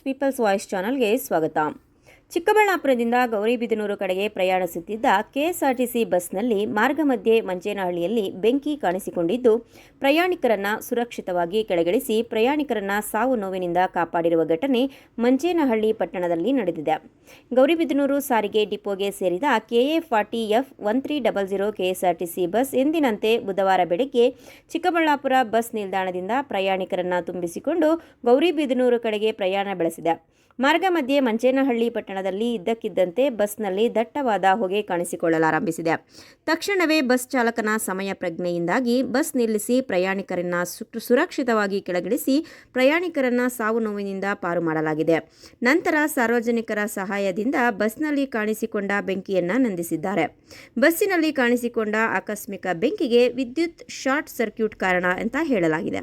People's voice ಚಾನಲ್ಗೆ ಸ್ವಾಗತ. ಚಿಕ್ಕಬಳ್ಳಾಪುರದಿಂದ ಗೌರಿಬಿದನೂರು ಕಡೆಗೆ ಪ್ರಯಾಣಿಸುತ್ತಿದ್ದ ಕೆಎಸ್ಆರ್ಟಿಸಿ ಬಸ್ನಲ್ಲಿ ಮಾರ್ಗ ಮಧ್ಯೆ ಮಂಚೇನಹಳ್ಳಿಯಲ್ಲಿ ಬೆಂಕಿ ಕಾಣಿಸಿಕೊಂಡಿದ್ದು, ಪ್ರಯಾಣಿಕರನ್ನು ಸುರಕ್ಷಿತವಾಗಿ ಕೆಳಗಿಳಿಸಿ ಪ್ರಯಾಣಿಕರನ್ನು ಸಾವು ನೋವಿನಿಂದ ಕಾಪಾಡಿರುವ ಘಟನೆ ಮಂಚೇನಹಳ್ಳಿ ಪಟ್ಟಣದಲ್ಲಿ ನಡೆದಿದೆ. ಗೌರಿಬಿದನೂರು ಸಾರಿಗೆ ಡಿಪೋಗೆ ಸೇರಿದ KA40F 1300 ಕೆಎಸ್ಆರ್ಟಿಸಿ ಬಸ್ ಎಂದಿನಂತೆ ಬುಧವಾರ ಬೆಳಗ್ಗೆ ಚಿಕ್ಕಬಳ್ಳಾಪುರ ಬಸ್ ನಿಲ್ದಾಣದಿಂದ ಪ್ರಯಾಣಿಕರನ್ನು ತುಂಬಿಸಿಕೊಂಡು ಗೌರಿಬಿದನೂರು ಕಡೆಗೆ ಪ್ರಯಾಣ ಬೆಳೆಸಿದೆ. ಮಾರ್ಗ ಮಧ್ಯೆ ಮಂಚೇನಹಳ್ಳಿ ಪಟ್ಟಣದಲ್ಲಿ ಇದ್ದಕ್ಕಿದ್ದಂತೆ ಬಸ್ನಲ್ಲಿ ದಟ್ಟವಾದ ಹೊಗೆ ಕಾಣಿಸಿಕೊಳ್ಳಲಾರಂಭಿಸಿದೆ. ತಕ್ಷಣವೇ ಬಸ್ ಚಾಲಕನ ಸಮಯ ಪ್ರಜ್ಞೆಯಿಂದಾಗಿ ಬಸ್ ನಿಲ್ಲಿಸಿ ಪ್ರಯಾಣಿಕರನ್ನು ಸುರಕ್ಷಿತವಾಗಿ ಕೆಳಗಿಳಿಸಿ ಪ್ರಯಾಣಿಕರನ್ನು ಸಾವು ನೋವಿನಿಂದ ಪಾರು ಮಾಡಲಾಗಿದೆ. ನಂತರ ಸಾರ್ವಜನಿಕರ ಸಹಾಯದಿಂದ ಬಸ್ನಲ್ಲಿ ಕಾಣಿಸಿಕೊಂಡ ಬೆಂಕಿಯನ್ನು ನಂದಿಸಿದ್ದಾರೆ. ಬಸ್ಸಿನಲ್ಲಿ ಕಾಣಿಸಿಕೊಂಡ ಆಕಸ್ಮಿಕ ಬೆಂಕಿಗೆ ವಿದ್ಯುತ್ ಶಾರ್ಟ್ ಸರ್ಕ್ಯೂಟ್ ಕಾರಣ ಅಂತ ಹೇಳಲಾಗಿದೆ.